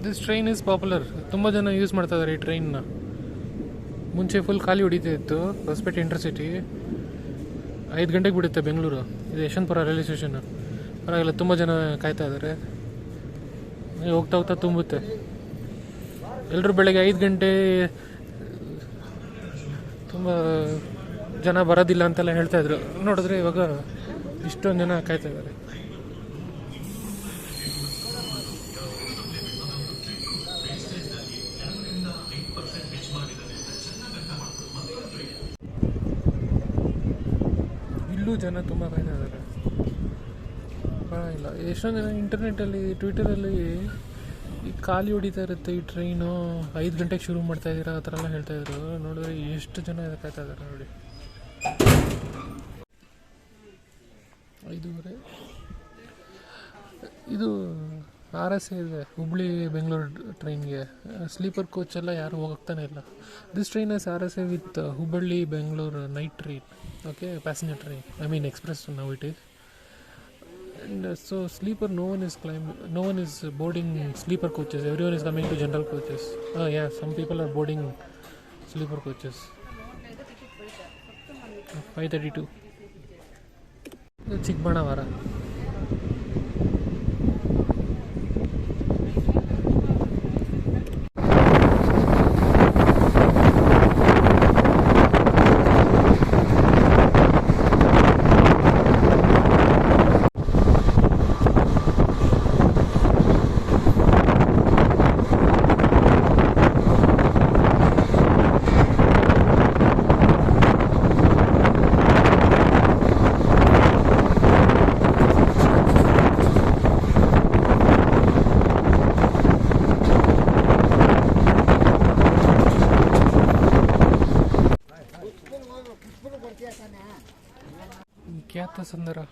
This train is popular. ತುಂಬ ಜನ use ಮಾಡ್ತಾ ಇದ್ದಾರೆ ಈ ಟ್ರೈನ್ನ. ಮುಂಚೆ ಫುಲ್ ಖಾಲಿ ಹೊಡಿತಾ ಇತ್ತು ಹೊಸಪೇಟೆ ಇಂಟರ್ಸಿಟಿ. 5 ಗಂಟೆಗೆ ಬಿಡುತ್ತೆ ಬೆಂಗಳೂರು. ಇದು ಯಶವಂತಪುರ ರೈಲ್ವೆ ಸ್ಟೇಷನ್. ಪರವಾಗಿಲ್ಲ, ತುಂಬ ಜನ ಕಾಯ್ತಾ ಇದ್ದಾರೆ. ಹೋಗ್ತಾ ಹೋಗ್ತಾ ತುಂಬುತ್ತೆ. ಎಲ್ಲರೂ ಬೆಳಗ್ಗೆ 5 ಗಂಟೆ ತುಂಬ ಜನ ಬರೋದಿಲ್ಲ ಅಂತೆಲ್ಲ ಹೇಳ್ತಾಯಿದ್ರು. ನೋಡಿದ್ರೆ ಇವಾಗ ಇಷ್ಟೊಂದು ಜನ ಕಾಯ್ತಾ ಇದ್ದಾರೆ. ಇಲ್ಲೂ ಜನ ತುಂಬ ಕಾಯ್ತಾ ಇದ್ದಾರೆ. ಪರವಾಗಿಲ್ಲ. ಎಷ್ಟೊಂದು ಜನ ಇಂಟರ್ನೆಟ್ಟಲ್ಲಿ, ಟ್ವಿಟರಲ್ಲಿ ಈ ಖಾಲಿ ಹೊಡಿತಾ ಇರುತ್ತೆ ಈ ಟ್ರೈನು, 5 ಗಂಟೆಗೆ ಶುರು ಮಾಡ್ತಾ ಇದ್ದೀರಾ ಆ ಥರ ಎಲ್ಲ ಹೇಳ್ತಾಯಿದ್ರು. ನೋಡಿದ್ರೆ ಎಷ್ಟು ಜನ ಕಾಯ್ತಾ ಇದ್ದಾರೆ ನೋಡಿ. 5:30. ಇದು RSA ಇದೆ, ಹುಬ್ಳಿ ಬೆಂಗಳೂರು ಟ್ರೈನ್ಗೆ. ಸ್ಲೀಪರ್ ಕೋಚೆಲ್ಲ ಯಾರು ಹೋಗ್ತಾನೆ ಇಲ್ಲ. This train is RSA with Hubballi Bengaluru night train. Okay, passenger train, I mean express now it is. And so sleeper, no one is boarding sleeper coaches. Everyone is coming to general coaches. Yeah, some people are boarding sleeper coaches. 5:32. Chikkaballapur. क्या Sandra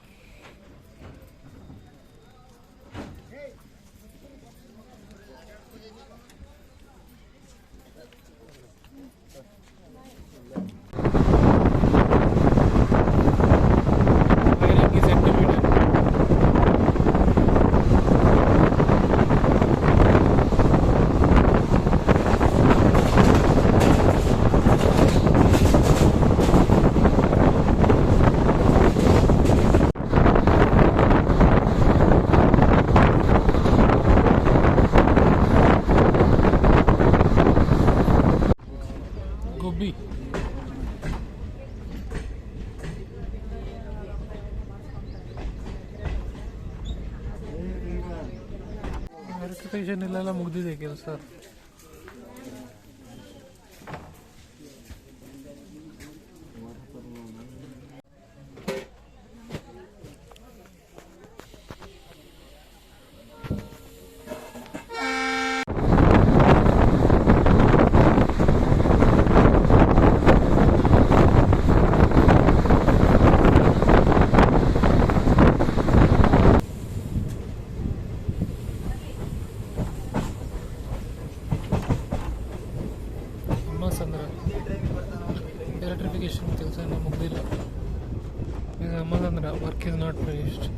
electrification ಇಲ್ಲೆಲ್ಲ ಮುಗ್ದಿದೆ ಕೆಲಸ. Electrification ಕೆಲಸ ಇನ್ನೂ ಮುಗ್ದಿಲ್ಲ. ಈಗ ಮಲ್ಲಂದ್ರ work is not finished.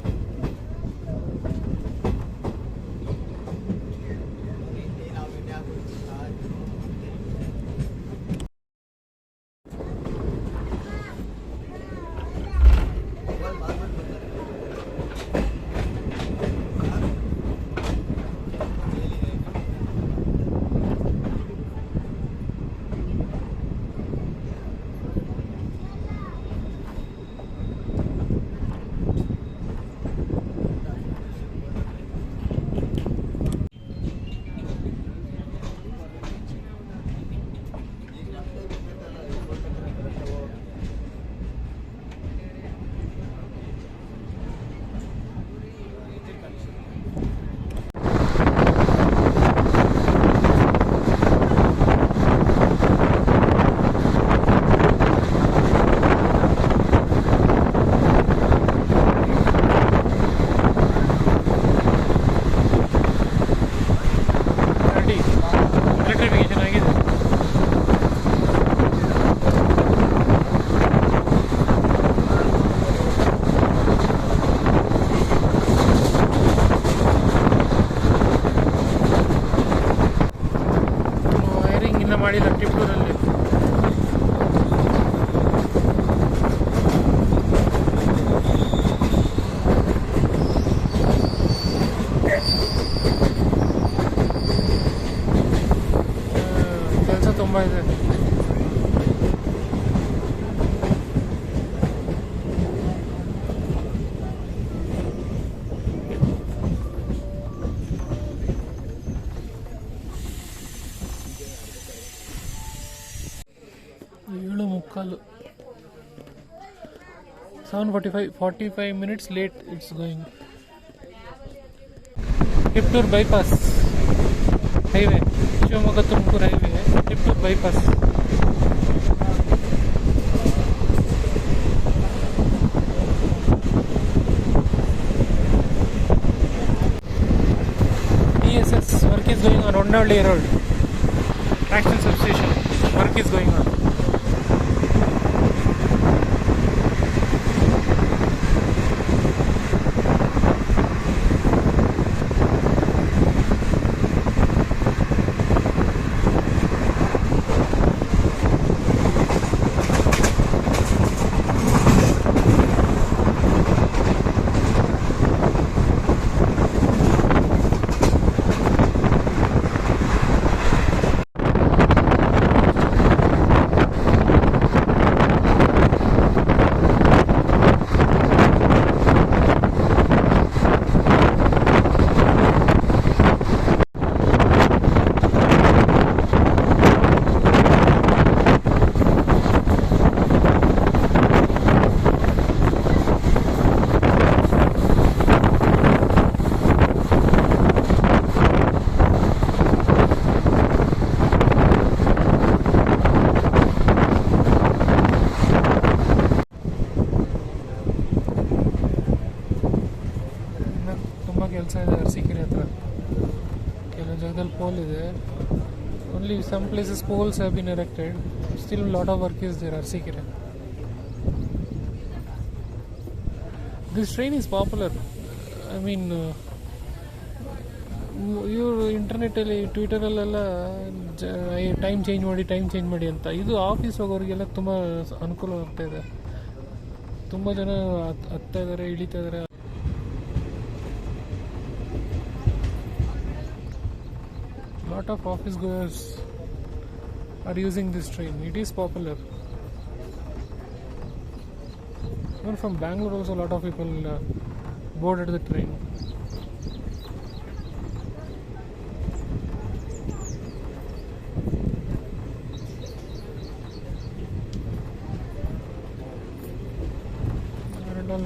7:45 minutes late it's going. Tiptur bypass highway, Shivamogga Tumkur highway, Tiptur bypass. TSS work is going on Ondavali Road. Traction substation work is going on. ಕೆಲಸ ಇದೆ ಅರಸೀಕೆರೆ ಹತ್ರ. ಕೆಲವು ಜಾಗದಲ್ಲಿ ಪೋಲ್ ಇದೆ. Only some places poles have been erected. Still a lot of work is there, Arsikere. This train is popular. I mean, ಇವರು ಇಂಟರ್ನೆಟ್ಟಲ್ಲಿ ಟ್ವಿಟರಲ್ಲೆಲ್ಲ time change ಮಾಡಿ ಅಂತ. ಇದು ಆಫೀಸ್ ಹೋಗೋರಿಗೆಲ್ಲ ತುಂಬ ಅನುಕೂಲ ಆಗ್ತಾ ಇದೆ. ತುಂಬ ಜನ ಹತ್ತಾ ಇದ್ದಾರೆ, ಇಳಿತಾ ಇದ್ದಾರೆ. Lot of office goers are using this train. It is popular. Even from Bengaluru also a lot of people boarded the train.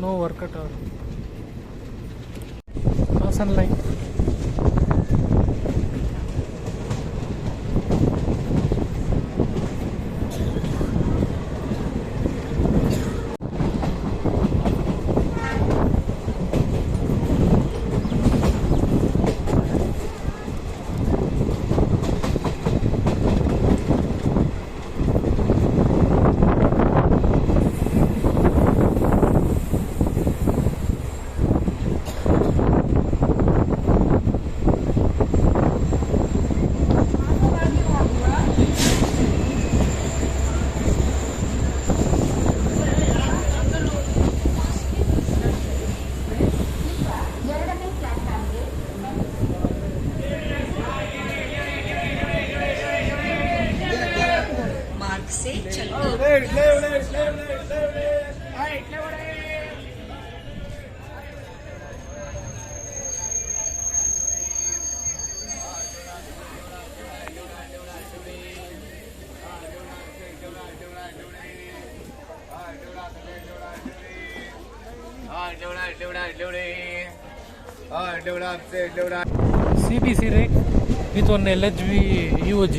No work at all. No sunlight. CBC rate with one LHV UOG.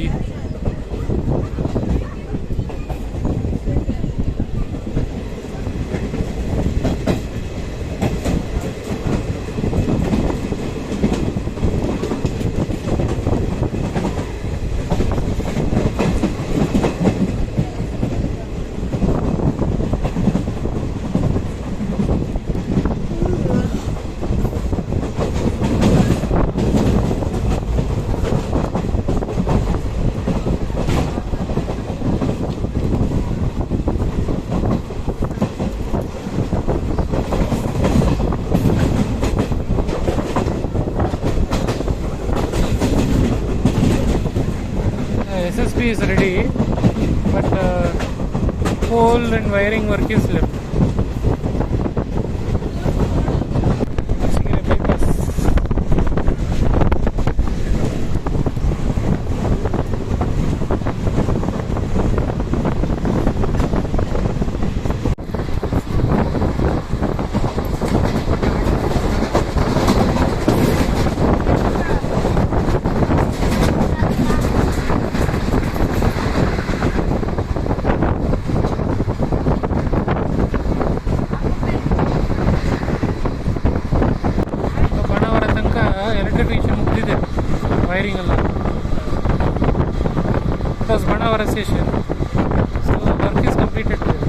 SSP is ready, but pole and wiring work is left. Wiring ಎಲ್ಲ. It was Banavara station. So work is completed there.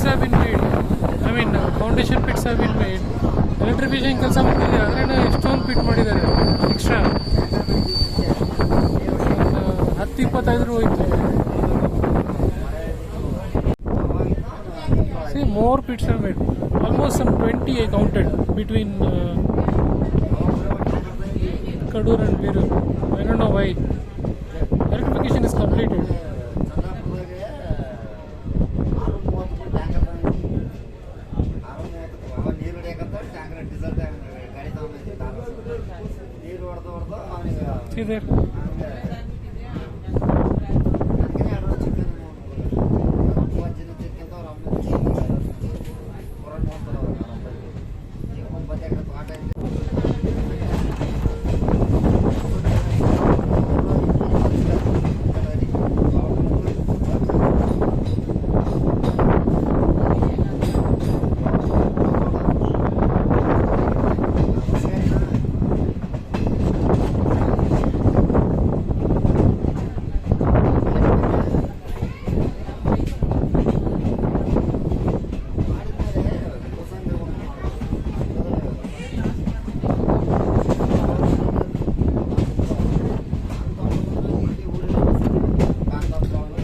Have been made. I mean, foundation pits have been made. Electrification ಕೆಲಸ ಮಾಡ್ತಿದೆ, ಆದರೆ ಎಷ್ಟೊಂದು pit ಮಾಡಿದ್ದಾರೆ extra. 10-25 ಹೋಯ್ತು. See, more pits have made. Almost some 20 I counted between Kadur and Birur. I don't know why. Electrification is completed. See there.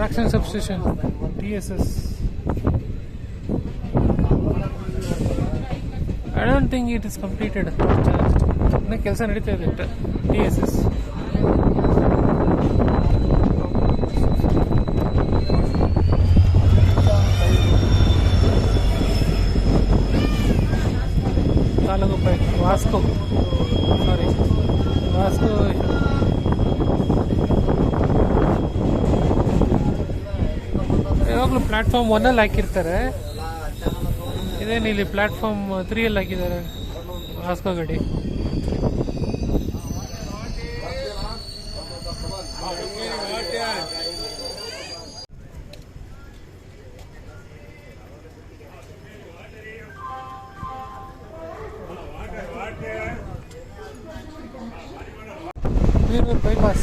Traction substation, TSS. I don't think it is completed. ಇನ್ನು ಕೆಲಸ ನಡೀತಾ ಇದೆ TSS. Taluk Vasco, ಸಾರಿ ವಾಸ್ಕೋ. ಯಾವಾಗಲೂ platform 1 ಹಾಕಿರ್ತಾರೆ, ಇದೇನು ಇಲ್ಲಿ platform 3 ಹಾಕಿದ್ದಾರೆ ವಾಸ್ಕೋ ಗಡಿ. Birur bypass.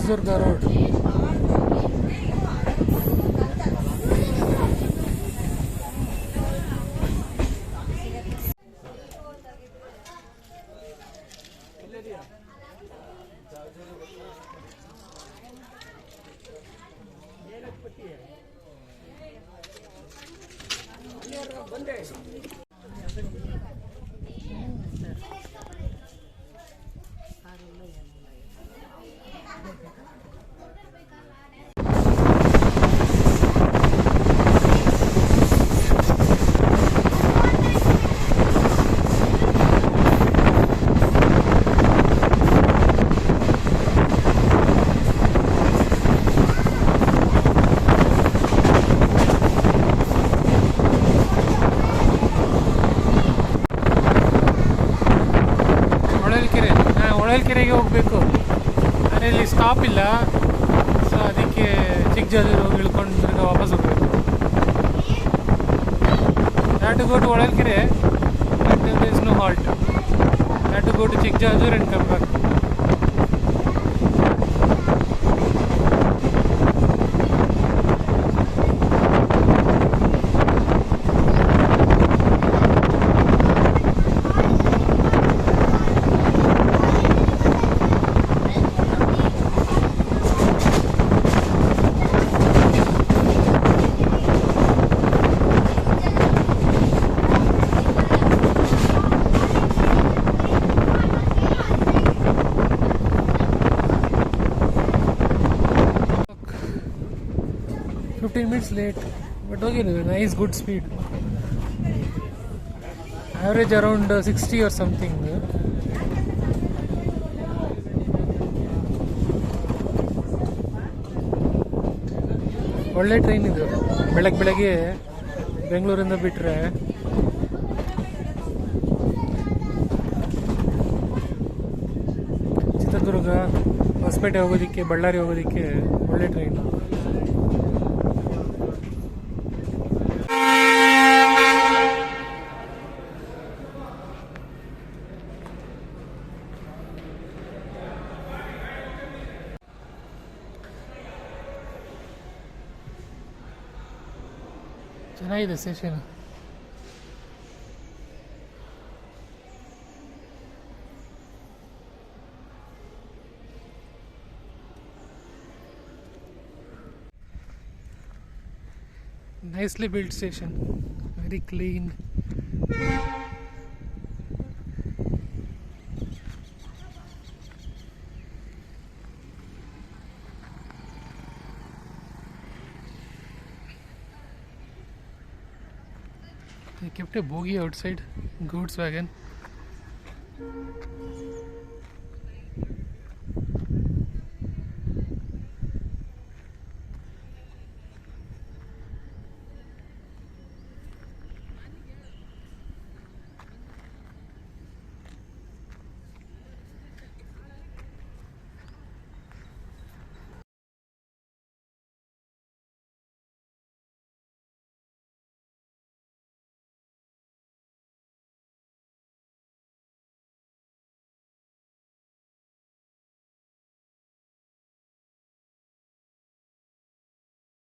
Chitradurga Road. ಹೊಳಲ್ಕೆರೆಗೆ ಹೋಗಬೇಕು, ಆದರೆ ಇಲ್ಲಿ ಸ್ಟಾಪ್ ಇಲ್ಲ. ಸೊ ಅದಕ್ಕೆ ಚಿಕ್ಕಜಾಜೂರು ಇಳ್ಕೊಂಡು ತಿರ್ಗ ವಾಪಸ್ ಹೋಗಬೇಕು. Have to go to Holalkere but there is no halt. Have to go to Chikkajajur and come back. Minutes late, but okay, nice, good speed. Average around 60 or something. ಒಳ್ಳೆ train ಇದು. ಬೆಳಗ್ಗೆ ಬೆಂಗಳೂರಿಂದ ಬಿಟ್ಟರೆ ಚಿತ್ರದುರ್ಗ, ಹೊಸಪೇಟೆ ಹೋಗೋದಕ್ಕೆ, ಬಳ್ಳಾರಿ ಹೋಗೋದಕ್ಕೆ ಒಳ್ಳೆ ಟ್ರೈನ್. ಚೆನ್ನಾಗಿದೆ station. Nicely built station, very clean. They kept a bogie outside, goods wagon.